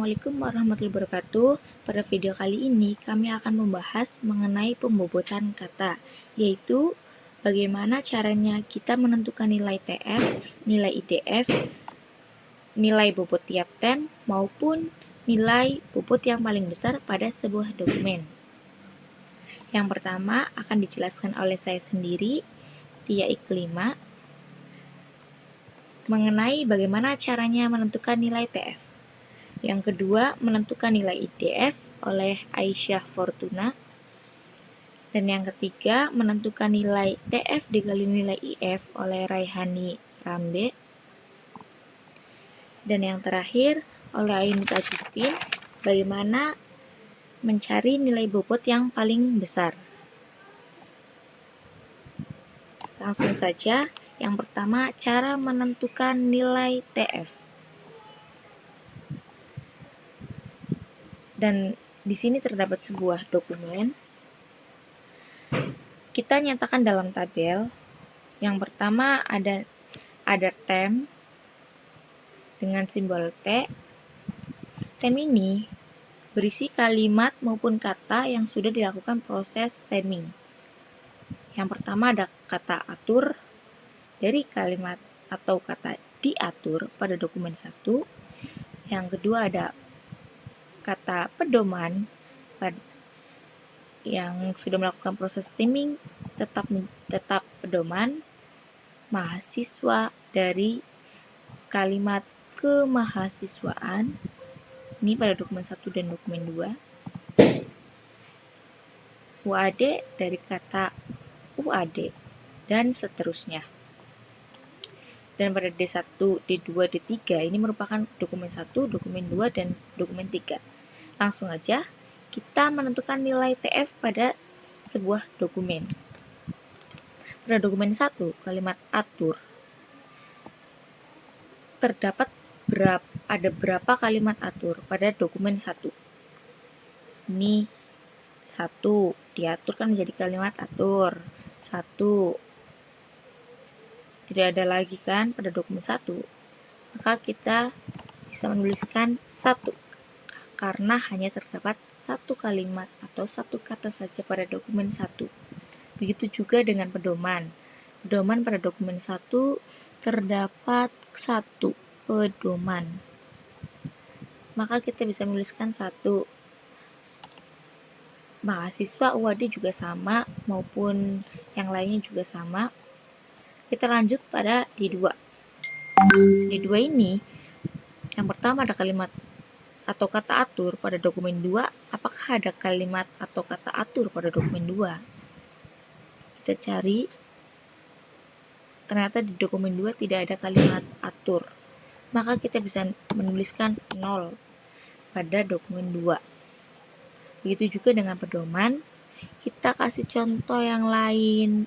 Assalamualaikum warahmatullahi wabarakatuh. Pada video kali ini kami akan membahas mengenai pembobotan kata, yaitu bagaimana caranya kita menentukan nilai TF, nilai IDF, nilai bobot tiap tem, maupun nilai bobot yang paling besar pada sebuah dokumen. Yang pertama akan dijelaskan oleh saya sendiri, Tia Iklima, mengenai bagaimana caranya menentukan nilai TF. Yang kedua, menentukan nilai IDF oleh Aisyah Fortuna. Dan yang ketiga, menentukan nilai TF dikali nilai IF oleh Raihani Rambe. Dan yang terakhir, oleh Ainut Agustin, bagaimana mencari nilai bobot yang paling besar. Langsung saja, yang pertama, cara menentukan nilai TF. Dan di sini terdapat sebuah dokumen. Kita nyatakan dalam tabel. Yang pertama ada tem dengan simbol T. Tem ini berisi kalimat maupun kata yang sudah dilakukan proses stemming. Yang pertama ada kata atur dari kalimat atau kata diatur pada dokumen 1. Yang kedua ada kata pedoman yang sudah melakukan proses stemming tetap pedoman, mahasiswa dari kalimat kemahasiswaan, ini pada dokumen 1 dan dokumen 2. UAD dari kata UAD dan seterusnya. Dan pada D1, D2, D3 ini merupakan dokumen 1, dokumen 2, dan dokumen 3. Langsung aja kita menentukan nilai TF pada sebuah dokumen. Pada dokumen 1, kalimat atur, terdapat ada berapa kalimat atur pada dokumen 1. Ini 1 diatur kan menjadi kalimat atur. 1 tidak ada lagi kan pada dokumen 1. Maka kita bisa menuliskan 1 karena hanya terdapat satu kalimat atau satu kata saja pada dokumen 1. Begitu juga dengan pedoman. Pedoman pada dokumen 1 terdapat 1 pedoman. Maka kita bisa menuliskan 1. Mahasiswa UAD juga sama maupun yang lainnya juga sama. Kita lanjut pada D2. D2 ini yang pertama ada kalimat atau kata atur pada dokumen 2. Apakah ada kalimat atau kata atur pada dokumen 2? Kita cari. Ternyata di dokumen 2 tidak ada kalimat atur. Maka kita bisa menuliskan 0 pada dokumen 2. Begitu juga dengan pedoman. Kita kasih contoh yang lain.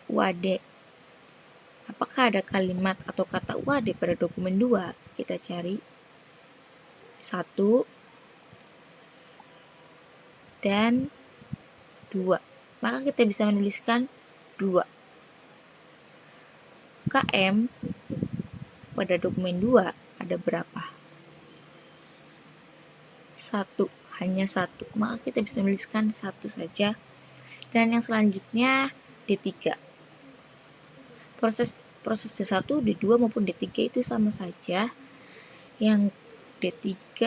UAD. Apakah ada kalimat atau kata UAD pada dokumen 2? Kita cari. 1 dan 2. Maka kita bisa menuliskan 2. KM pada dokumen 2 ada berapa? 1, hanya 1. Maka kita bisa menuliskan 1 saja. Dan yang selanjutnya D3. Proses D1, D2 maupun D3 itu sama saja. Yang D3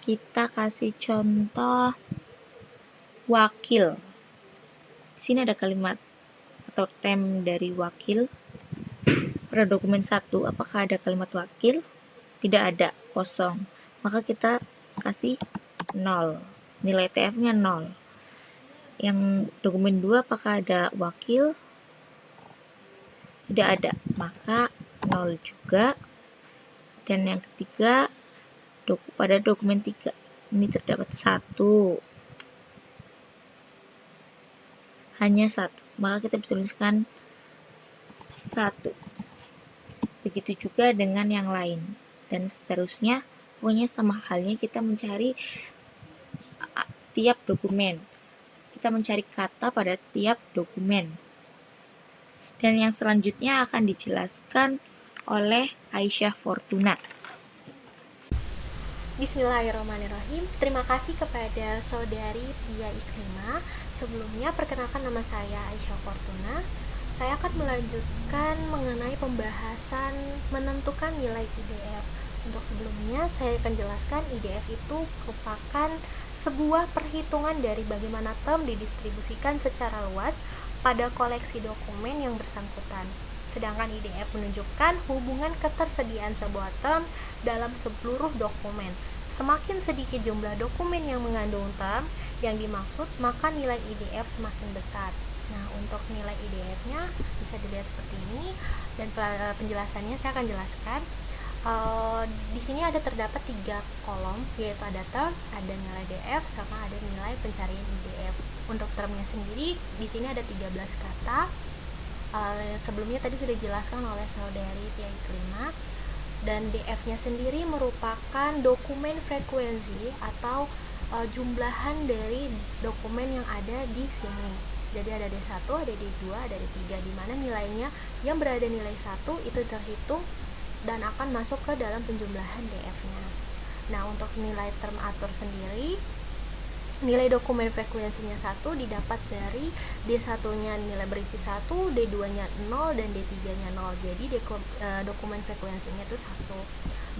kita kasih contoh wakil. Di sini ada kalimat atau tem dari wakil. Pada dokumen 1, apakah ada kalimat wakil? Tidak ada, kosong. Maka kita kasih 0. Nilai TF-nya 0. Yang dokumen 2, apakah ada wakil? Tidak ada, maka 0 juga. Dan yang ketiga, pada dokumen 3 ini terdapat 1, hanya 1, maka kita bisa tuliskan 1. Begitu juga dengan yang lain dan seterusnya. Pokoknya sama halnya kita mencari tiap dokumen, kita mencari kata pada tiap dokumen. Dan yang selanjutnya akan dijelaskan oleh Aisyah Fortuna. Bismillahirrahmanirrahim. Terima kasih kepada saudari Tia Iklima. Sebelumnya perkenalkan, nama saya Aisyah Fortuna. Saya akan melanjutkan mengenai pembahasan menentukan nilai IDF. Untuk sebelumnya saya akan jelaskan IDF itu merupakan sebuah perhitungan dari bagaimana term didistribusikan secara luas pada koleksi dokumen yang bersangkutan. Sedangkan IDF menunjukkan hubungan ketersediaan sebuah term dalam seluruh dokumen. Semakin sedikit jumlah dokumen yang mengandung term yang dimaksud, maka nilai IDF semakin besar. Nah, untuk nilai IDF-nya bisa dilihat seperti ini, dan penjelasannya saya akan jelaskan. Di sini ada terdapat 3 kolom, yaitu ada term, ada nilai DF, sama ada nilai pencarian IDF. Untuk termnya sendiri, di sini ada 13 kata. Sebelumnya tadi sudah dijelaskan oleh saudari Tia Iklima. Dan DF-nya sendiri merupakan dokumen frekuensi atau jumlahan dari dokumen yang ada di sini. Jadi ada D1, ada D2, ada D3, di mana nilainya yang berada nilai 1 itu terhitung dan akan masuk ke dalam penjumlahan DF-nya. Nah, untuk nilai term atur sendiri, nilai dokumen frekuensinya 1 didapat dari D1-nya nilai berisi 1, D2-nya 0, dan D3-nya 0. Jadi dokumen frekuensinya itu 1.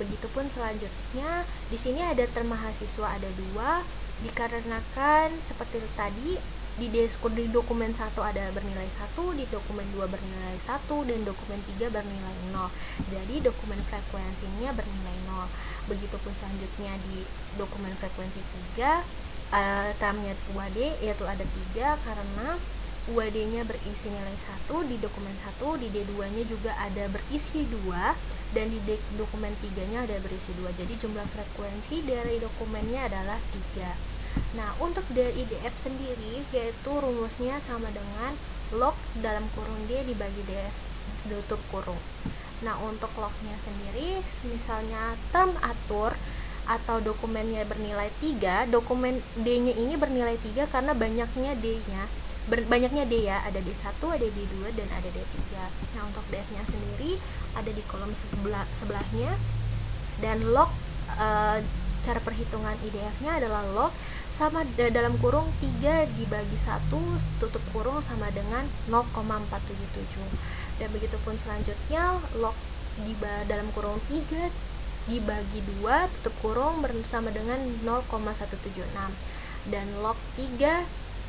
Begitupun selanjutnya, di sini ada term mahasiswa ada 2, dikarenakan seperti tadi di dokumen 1 ada bernilai 1, di dokumen 2 bernilai 1, dan dokumen 3 bernilai 0. Jadi dokumen frekuensinya bernilai 0. Begitupun selanjutnya di dokumen frekuensi 3, termnya UAD, yaitu ada 3 karena UAD-nya berisi nilai 1, di dokumen 1, di D2-nya juga ada berisi 2, dan di dokumen 3-nya ada berisi 2. Jadi jumlah frekuensi dari dokumennya adalah 3. Nah, untuk dari IDF sendiri, yaitu rumusnya sama dengan log dalam kurung D dibagi DF tutup kurung. Nah, untuk lognya sendiri, misalnya term atur atau dokumennya bernilai 3, dokumen D-nya ini bernilai 3 karena banyaknya D-nya. Banyaknya D ya, ada D1, ada D2, dan ada D3. Nah, untuk DF-nya sendiri ada di kolom sebelahnya. Dan log, cara perhitungan IDF-nya adalah log sama dalam kurung 3 dibagi 1 tutup kurung sama dengan 0,477. Dan begitupun selanjutnya, log dalam kurung 3 dibagi 2 tutup kurung bersama dengan 0,176. Dan log 3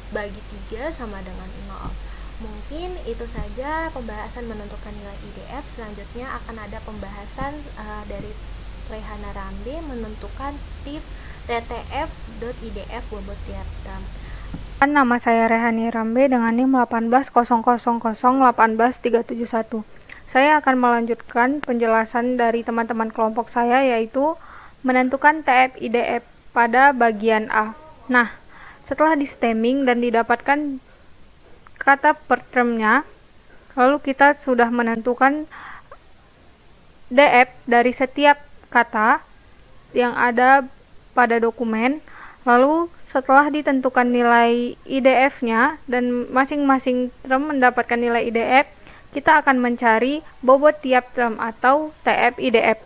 bagi 3 sama dengan 0. Mungkin itu saja pembahasan menentukan nilai IDF. Selanjutnya akan ada pembahasan dari Rehana Rambe menentukan tip TTF.IDF bobot tiap term. Nama saya Rehani Rambe dengan NIM 180001831. Saya akan melanjutkan penjelasan dari teman-teman kelompok saya, yaitu menentukan TF-IDF pada bagian A. Nah, setelah di stemming dan didapatkan kata per termnya, lalu kita sudah menentukan DF dari setiap kata yang ada pada dokumen. Lalu setelah ditentukan nilai IDF-nya dan masing-masing term mendapatkan nilai IDF, kita akan mencari bobot tiap term atau TF-IDF.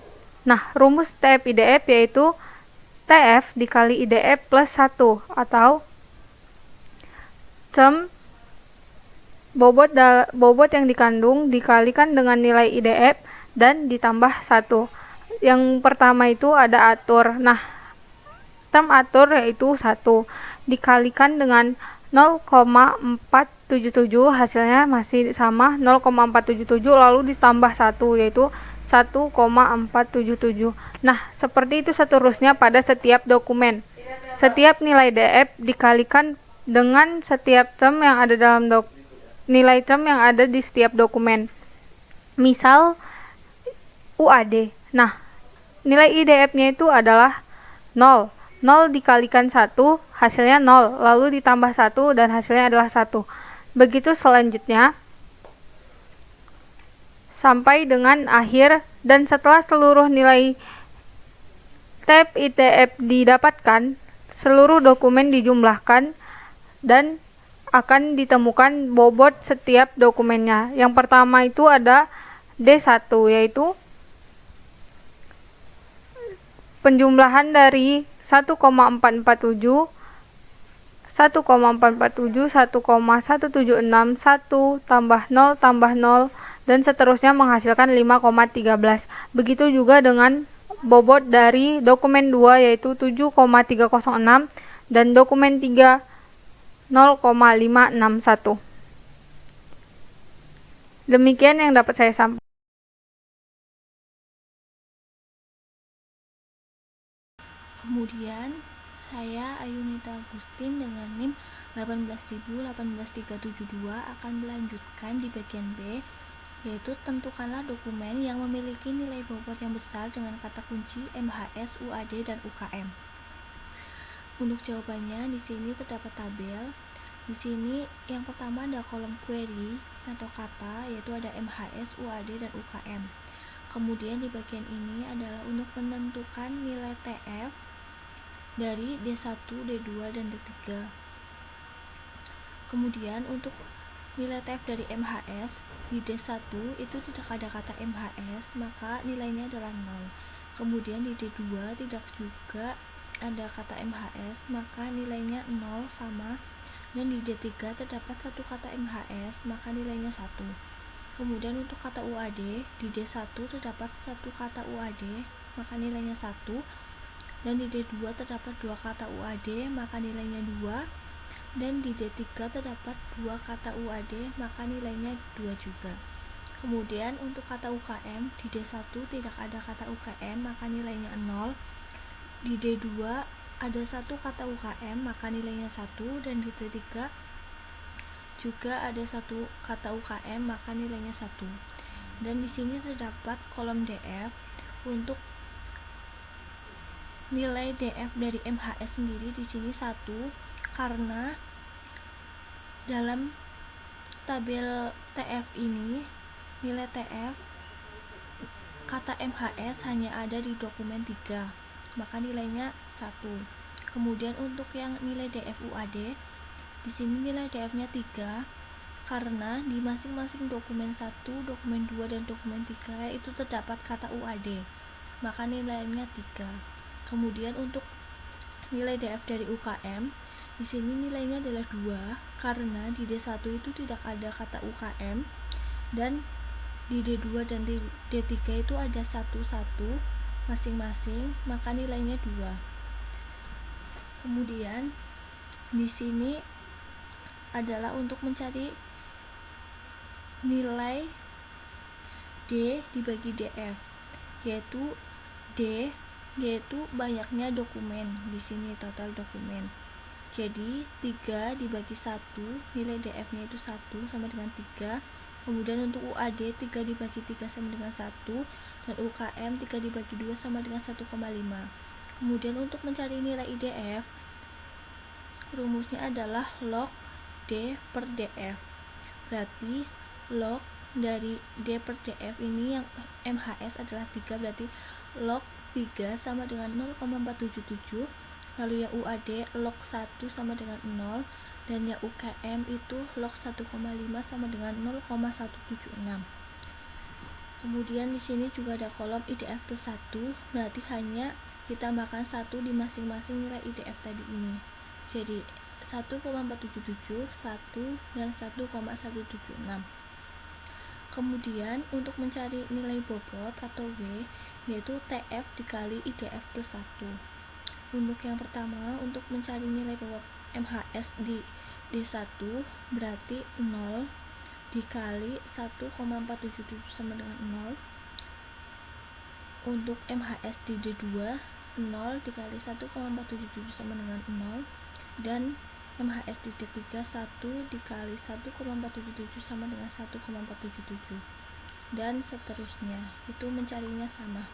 Nah, rumus TF-IDF yaitu TF dikali IDF plus 1, atau term bobot yang dikandung dikalikan dengan nilai IDF dan ditambah 1. Yang pertama itu ada atur. Nah, term atur yaitu 1 dikalikan dengan 0,477, hasilnya masih sama 0,477, lalu ditambah 1 yaitu 1,477. Nah, seperti itu seterusnya pada setiap dokumen. Setiap nilai DF dikalikan dengan setiap term yang ada dalam nilai term yang ada di setiap dokumen. Misal UAD. Nah, nilai IDF-nya itu adalah 0. 0 dikalikan 1, hasilnya 0, lalu ditambah 1 dan hasilnya adalah 1. Begitu selanjutnya sampai dengan akhir, dan setelah seluruh nilai TF-IDF didapatkan, seluruh dokumen dijumlahkan dan akan ditemukan bobot setiap dokumennya. Yang pertama itu ada D1, yaitu penjumlahan dari 1,447, 1,447, 1,1761, 1 tambah 0 tambah 0, dan seterusnya menghasilkan 5,13. Begitu juga dengan bobot dari dokumen 2 yaitu 7,306 dan dokumen 3 0,561. Demikian yang dapat saya sampaikan. Kemudian saya Ayunita Agustin dengan NIM 1818372 akan melanjutkan di bagian B, yaitu tentukanlah dokumen yang memiliki nilai bobot yang besar dengan kata kunci MHS, UAD, dan UKM. Untuk jawabannya di sini terdapat tabel. Di sini yang pertama ada kolom query atau kata, yaitu ada MHS, UAD, dan UKM. Kemudian di bagian ini adalah untuk menentukan nilai TF dari D1, D2, dan D3. Kemudian untuk nilai TF dari MHS di D1 itu tidak ada kata MHS, maka nilainya adalah 0. Kemudian di D2 tidak juga ada kata MHS, maka nilainya 0 sama. Dan di D3 terdapat satu kata MHS, maka nilainya 1. Kemudian untuk kata UAD, di D1 terdapat satu kata UAD, maka nilainya 1. Dan di D2 terdapat dua kata UAD, maka nilainya 2. Dan di D3 terdapat dua kata UAD, maka nilainya 2 juga. Kemudian untuk kata UKM, di D1 tidak ada kata UKM, maka nilainya 0. Di D2 ada satu kata UKM, maka nilainya 1. Dan di D3 juga ada satu kata UKM, maka nilainya 1. Dan di sini terdapat kolom DF. Untuk nilai DF dari MHS sendiri di sini 1, karena dalam tabel TF ini nilai TF kata MHS hanya ada di dokumen 3, maka nilainya 1. Kemudian untuk yang nilai DF UAD di sini nilai DF-nya 3, karena di masing-masing dokumen 1, dokumen 2, dan dokumen 3 itu terdapat kata UAD, maka nilainya 3. Kemudian untuk nilai DF dari UKM di sini nilainya adalah 2, karena di D1 itu tidak ada kata UKM, dan di D2 dan D3 itu ada satu-satu masing-masing, maka nilainya 2. Kemudian di sini adalah untuk mencari nilai D dibagi DF, yaitu D yaitu banyaknya dokumen. Di sini total dokumen. Jadi 3 dibagi 1, nilai DF-nya itu 1 sama dengan 3. Kemudian untuk UAD 3 dibagi 3 sama dengan 1, dan UKM 3 dibagi 2 sama dengan 1,5. Kemudian untuk mencari nilai IDF, rumusnya adalah log D per DF. Berarti log dari D per DF ini yang MHS adalah 3, berarti log 3 sama dengan 0,477. Lalu yang UAD log 1 sama dengan 0, dan yang UKM itu log 1,5 sama dengan 0,176. Kemudian di sini juga ada kolom IDF plus 1, berarti hanya kita tambahkan 1 di masing-masing nilai IDF tadi ini. Jadi 1,477, 1, dan 1,176. Kemudian untuk mencari nilai bobot atau W, yaitu TF dikali IDF plus 1. Untuk yang pertama, untuk mencari nilai bobot MHS di D1 berarti 0 dikali 1,477 sama dengan 0. Untuk MHS di D2 0 dikali 1,477 sama dengan 0. Dan MHS di D3 1 dikali 1,477 sama dengan 1,477, dan seterusnya. Itu mencarinya sama.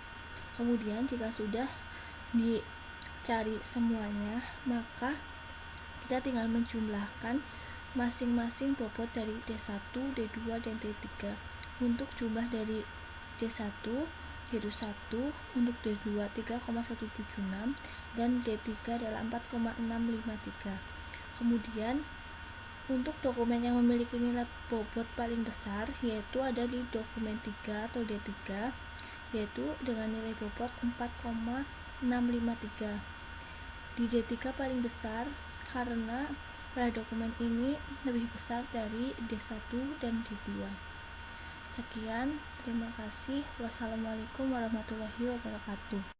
Kemudian jika sudah dicari semuanya, maka kita tinggal menjumlahkan masing-masing bobot dari D1, D2, dan D3. Untuk jumlah dari D1 yaitu 1, untuk D2 3,176, dan D3 adalah 4,653. Kemudian untuk dokumen yang memiliki nilai bobot paling besar yaitu ada di dokumen 3 atau D3, yaitu dengan nilai bobot 653. Di D3 paling besar karena pada dokumen ini lebih besar dari D1 dan D2. Sekian, terima kasih. Wassalamualaikum warahmatullahi wabarakatuh.